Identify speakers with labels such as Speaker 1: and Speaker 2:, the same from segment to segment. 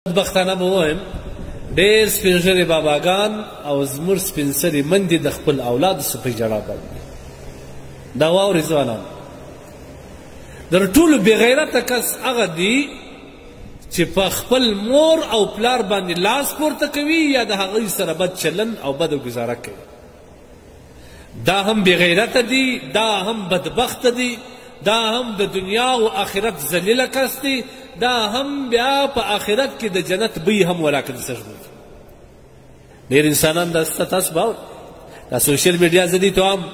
Speaker 1: بدبختانه به ووایم ډېر سپین ږیري باباګان او زموږ سپین سرې مندې د خپل اولادو څخه په ژړا باندې دا واورئ ځوانان در ټولو بېغیرته کس هغه دی چې په خپل مور او پلار باندې لاس پورته کوي یا د هغوی سره بد چلن او بده ګزاره کوي دا هم بېغیرته دی دا هم بدبخته دی دا هم د دنیا او آخرت ذلیله کس دی دا هم بیا په آخرت کې د جنت بوی هم ولاکه د سجدو ډېر انسانان دا سته تاسو باور دا سوشل میډیا زه دې ته وایم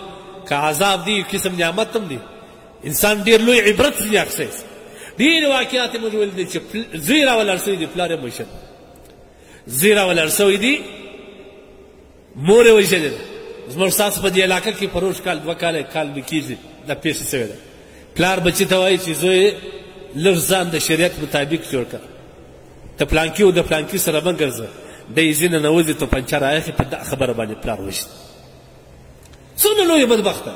Speaker 1: که عذاب دی قسم نعمت هم دی انسان ډېر لوی عبرت ځینې اخیستی ډېر واقعات یې موږ ولیدي چې زوی راولاړ سوی دی پلار یې وژلی زوی راولاړ سوی دی مور یې وژلې ده زموږ ستاسو په دې علاقه کې پروش کال 2 کاله کال مې کېږي دا پیښه سوې ده پلار بچي ته وایي چې زوی لږ ځان د شریعت مطابق جوړ کړه ته پلانکي او د پلانکي سره مه ګرځه دی ځینې ننوځي توپنچه راایخي په دا خبره باندې پلار وژني څومره لویه بدبخته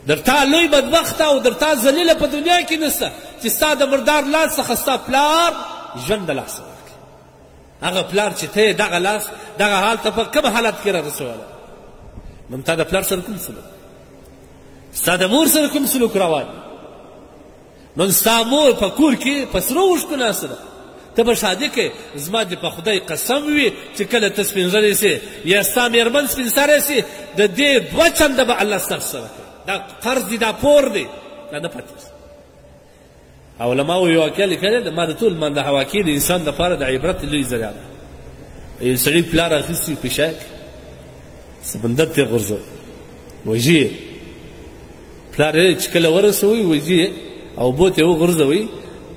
Speaker 1: در تا لوی بدبخته او در تا ذلیله په دنیا کې نشته چې ستا د مردار لاس څخه ستا پلار ژوند د لاسه ورکړي هغه پلار چې ته یې دغه لاس دغه حال ته په کوم حالت کې رارسولی نو تا د پلار سره کوم سلوک ستا د مور سره کوم سلوک روان نو ستا مور په کور کې په سرو اوښکو ناسته ده ته به شادي کوې زما دې په خدای قسم وي چې کله ته سپین ږیری سې یا ستا مېرمن سپین سری سي د دې 2 چنده به الله ستاسو سره کوي دا قرض دی دا پور دی دا نه پاتې علماو یو واقعه لیکلې ده ما د ټول من د واقعې د انسان دپاره د عبرت لوی ذریعه ده یو سړي پلار اخیستی په شاک سمندر ته غورځوي وژي یې پلار یې چې کله ورسوي وژي یې او اوبو ته یې وغورځوي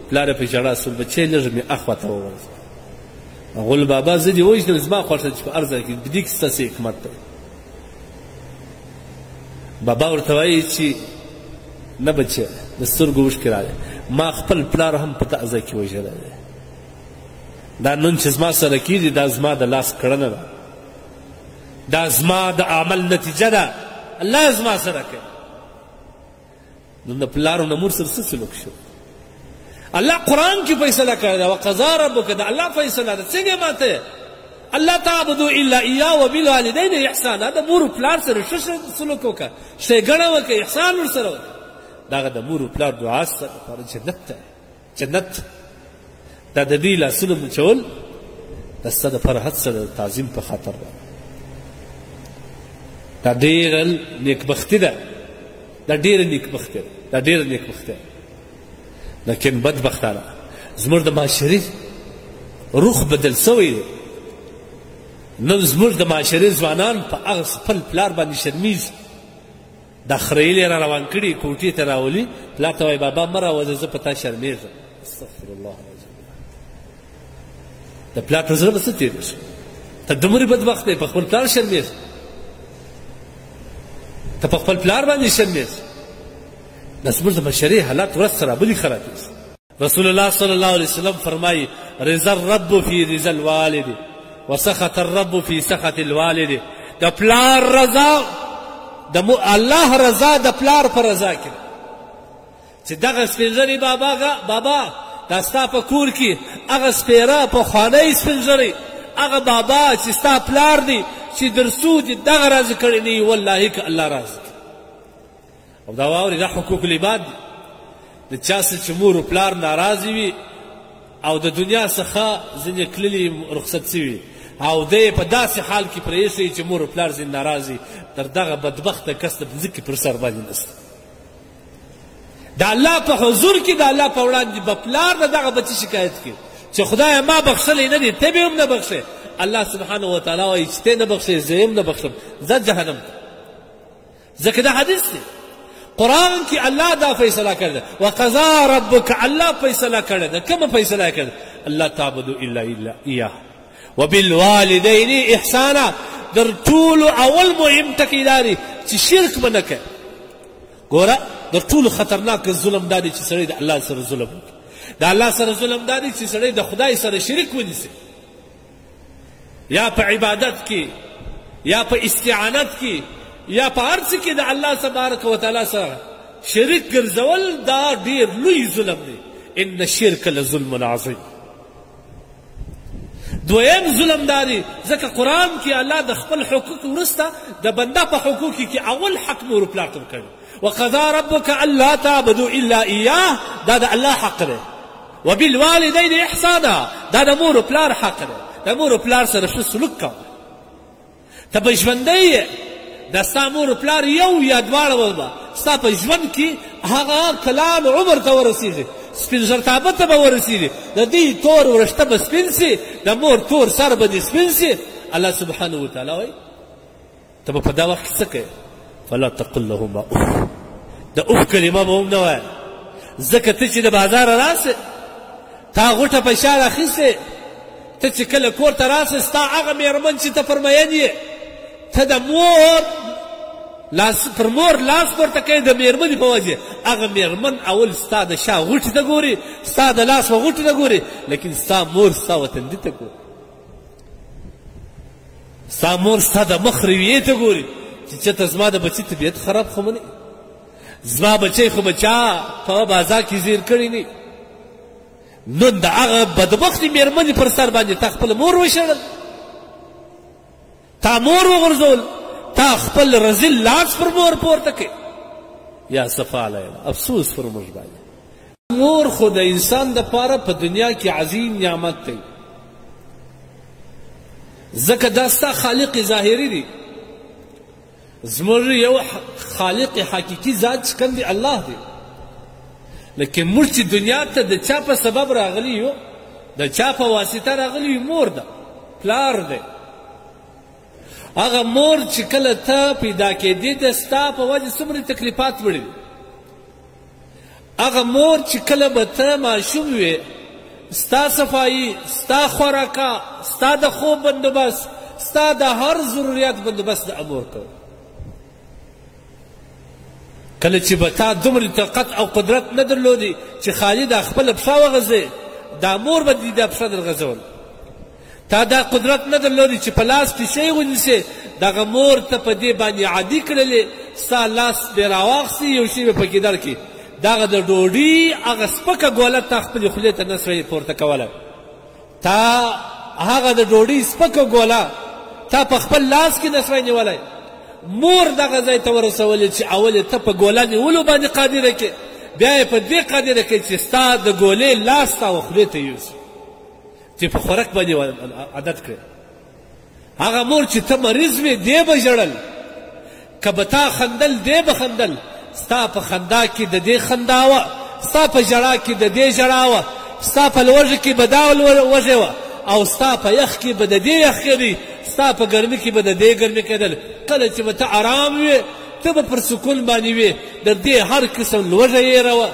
Speaker 1: پلار یې په ژړا سول بچی لږ مې اخوا ته وغورځوه غول بابا زه دې وژنم زما خوښه ده چې په هر ځای کې په دې کې ستاسې حکمت دی بابا ورته وایي چې نه بچیه د سترګو اوښکې راغلی ما خپل پلار هم په تعزه کې وژلی دی دا نن چې زما سره کېږي دا زما د لاس کړنه ده دا زما د عمل نتیجه ده الله زما سره کوي نو د پلار او د مور سره څه سلوک شو الله قرآن کې فیصله کړې ده وقضا ربک د الله فیصله ده څنګه ماته الله تعبدو الا اياه وبالوالدين احسانا د مور پلار سره ښه سلوک وکړه ښېګڼه وکړه احسان ورسره وکړه دغه د مور پلار دعا سره لپاره جنت ده جنت دا د دې لاسونه مچول د ستا د فرحت سره د تعظیم په خاطر ده دا ډېره نیکبختي ده دا ډېره نیکبختي ده دا ډېره نیکبختي ده لیکن بدبختانه زموږ د معاشرې روح بدل سوی دی نن زموږ د معاشرې ځوانان په هغه خپل پلار باندې شرمیږي دا خریل یې را روان کړي کوټې ته راولي پلار ته وایي بابا مه راوځه زه په تا شرمېږم استغفر الله العظیم د پلار په زړه به څه تېرېږي ته دومره بدبخت دی په خپل پلار شرمېږي ته په خپل پلار باندې شرمېږي دا زموږ د بشري حالات ورځ سره بلې خرابېږي رسول الله صلی الله علیه وسلم فرمایي رضا الرب فی رضا الوالد وسخط الرب فی سخط الوالد د پلار رضا د الله رضا د پلار په رضا کې چې دغه سپین ږیري بابا دا ستا په کور کې هغه سپیره پخوانی سپین ږیری هغه بابا چې ستا پلار دی چې در څو دې دغه راضي کړی نه وي والله که الله راضي او دا واورې دا حقوق العباد دي د چا سره چې مور و پلار ناراضي وي او د دنیا څخه ځینې کللي رخصت سوي او دی په داسې حال کې پرېښی چې مور و پلار ځینې ناراضي تر دغه بدبخته کس د ځمکې پر سر باندې نشته د الله په حضور کې د الله په وړاندې به پلار د دغه بچي شکایت کوي چې خدایه ما بخښلی نه دی ته به هم نه بخښې الله سبحانه وتعالی وایي چې ته نه بخښې زه هم نه بخښم ځه جهنم ته ځکه دا حدیث دی قرآن کې الله دا فیصله کړې ده وقضا ربک الله فیصله کړې ده کومه فیصله کړې ده الله تعبدو الا ایاه وبالوالدین احسانا در ټولو اول مهم ټکی دا دی چې شرک به نه کوې ګوره در ټولو خطرناک ظلم دا دی چې سړی د الله سره ظلم وکړي د الله سره ظلم دا دی چې سړی د خدای سره شریک ونیسي یا په عبادت کې یا په استعانت کې یا په هر څه کې د الله تبارک وتعالی سره شریک ګرځول دا ډېر لوی ظلم دی ان الشرک لظلم عظیم دویم ظلم دا دی ځکه قرآن کې الله د خپل حقوق وروسته د بنده په حقوقو کې اول حق مور پلار ته ورکړی وقضا ربک الا تعبدوا الا ایاه دا د الله حق دی وبالوالدین احسانا دا د مور پلار حق دی د مور پلار سره ښه سلوک کوه ته به ژوندی یې د ستا مور پلار یو یا دواړه به ستا په ژوند کې هغه کلام عمر ته ورسېږي سپین زرتابه ته به ورسېږي د دې تور ورشته به سپین سي د مور تور سر به دې سپین سي الله سبحانه وتعالی وایي ته به په دا وخت کې څه کوې فلا تقل لهما اف د اف کلمه به هم نه وایه ځکه ته چې د بازاره راسې تا غوټه په شا راخیستې ته چې کله کور ته راسې ستا هغه مېرمن چې ته فرمین یې ته د مور پر مور لاس پورته کوي د مېرمنې په وجې هغه مېرمن اول ستا د شا غوټې ته ګوري ستا د لاس په غوټې ته ګوري لیکن ستا مور ستا وطندي ته ګوري ستا مور ستا د مخ رویې ته ګوري چې چېرته زما د بچي طبیعت خراب خو نه زما بچی خو به چا په بازار کې زیر کړی نه نن د هغه بدبختې مېرمنې پر سر باندې تا خپله مور وشړل تا مور وغورځول تا خپل رزل لاس پر مور پورته کړي یا صفا علینا افسوس پر موږ باندې مور خو د انسان دپاره په دنیا کې عظیم نعمت دی ځکه دا ستا خالق ظاهري دی زموږ یو خالق حقیقي ذات چې کوم دی الله دی لیکن موږ چې دنیا ته د چا په سبب راغلی یو د چا په واسطه راغلی یو مور ده پلار دی هغه مور چې کله ته پیدا کېدې د ستا په وجه څومره تکلیفات وړي هغه مور چې کله به ته ماشوم وې ستا صفایي ستا خوراکه ستا د خوب بندوبست ستا د هر ضرورت بندوبست د مور کوي کله چې به تا دومره طاقت او قدرت نه درلودي چې خالي دا خپله پښه وغځې دا مور به دې دا پښه درغځول تا دا قدرت نه درلودي چې په لاس کې شی ونیسې دغه مور ته په دې باندې عادي کړلې ستا لاس دې راواخیستې یو شی به پکې درکړي دغه د ډوډۍ هغه سپکه ګوله تا خپلې خولې ته نه سوې پورته کولی تا هغه د ډوډۍ سپکه ګوله تا په خپل لاس کې نه سوې نیولی مور دغه ځای ته ورسولې چې اول یې ته په ګوله نیولو باندې قادره کړې بیا یې په دې قادره کړې چې ستا د ګولې لاس تا و خولې ته یوسي چې په خوراک باندې عادت کړې هغه مور چې ته مریض وې دی به ژړل که به تا خندل دی به خندل ستا په خندا کې د دې خندا وه ستا په ژړا کې د دې ژړا وه ستا په لوږه کې به دا وږې وه او ستا په یخ کې به د دې یخ کېدی ستا په ګرمي کې به د دې ګرمي کېدل کله چې به ته ارام وې ته به پر سکون باندې وې د دې هر قسم لوږه یې یېره وه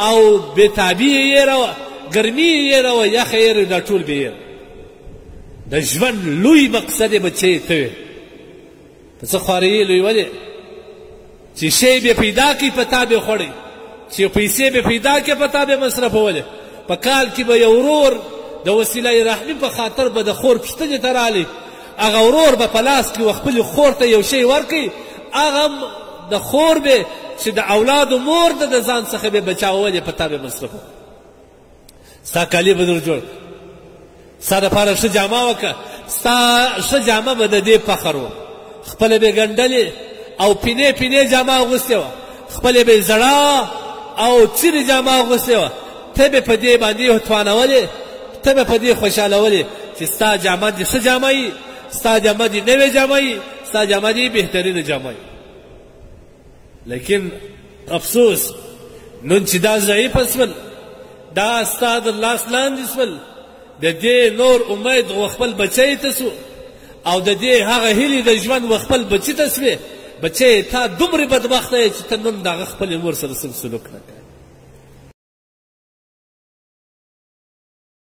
Speaker 1: او بېتابي یې یېره وه ګرمي یې یېره وه یخه یېره دا ټول به یېره د ژوند لوی مقصد یې بچی ته وې په څه خوارې یې لوی ولې چې شی به پیدا کړي په تا به خوړی چې پیسې به پیدا کړي په تا به مصرفولې په کال کې به یو ورور د وسیله رحمي په خاطر به د خور پوښتنې ته رالی هغه ورور به په لاس کې خپلې خور ته یو شی ورکړي هغه د خور به چې د اولادو مور ده د ځان څخه به بچاولې په تا به مصرفو ستا کالي به در جوړ ستا دپاره ښه جامه وکړه ستا ښه جامه به د دې فخر و خپله به ګنډلې او پینې پینې جامه اغوستې وه خپلې به زړه او څیرې جامه اغوستې وه ته به په دې باندې توانولې ته به په دې خوشحالولې چې ستا جامه دې ښه جامه وي ستا جامه دې نوې جامه وي ستا جامه دې بهترینه جامه وي لیکن افسوس نن چې دا ضعیفه شول دا ستا د لاس لاندې شول د دې نور امید و خپل بچی ته سو او د دې هغه هیلې د ژوند و خپل بچي ته سوې بچی تا دومره بدبخته یې چې ته نن د هغه خپلې مور سره سم سلوک نه کوې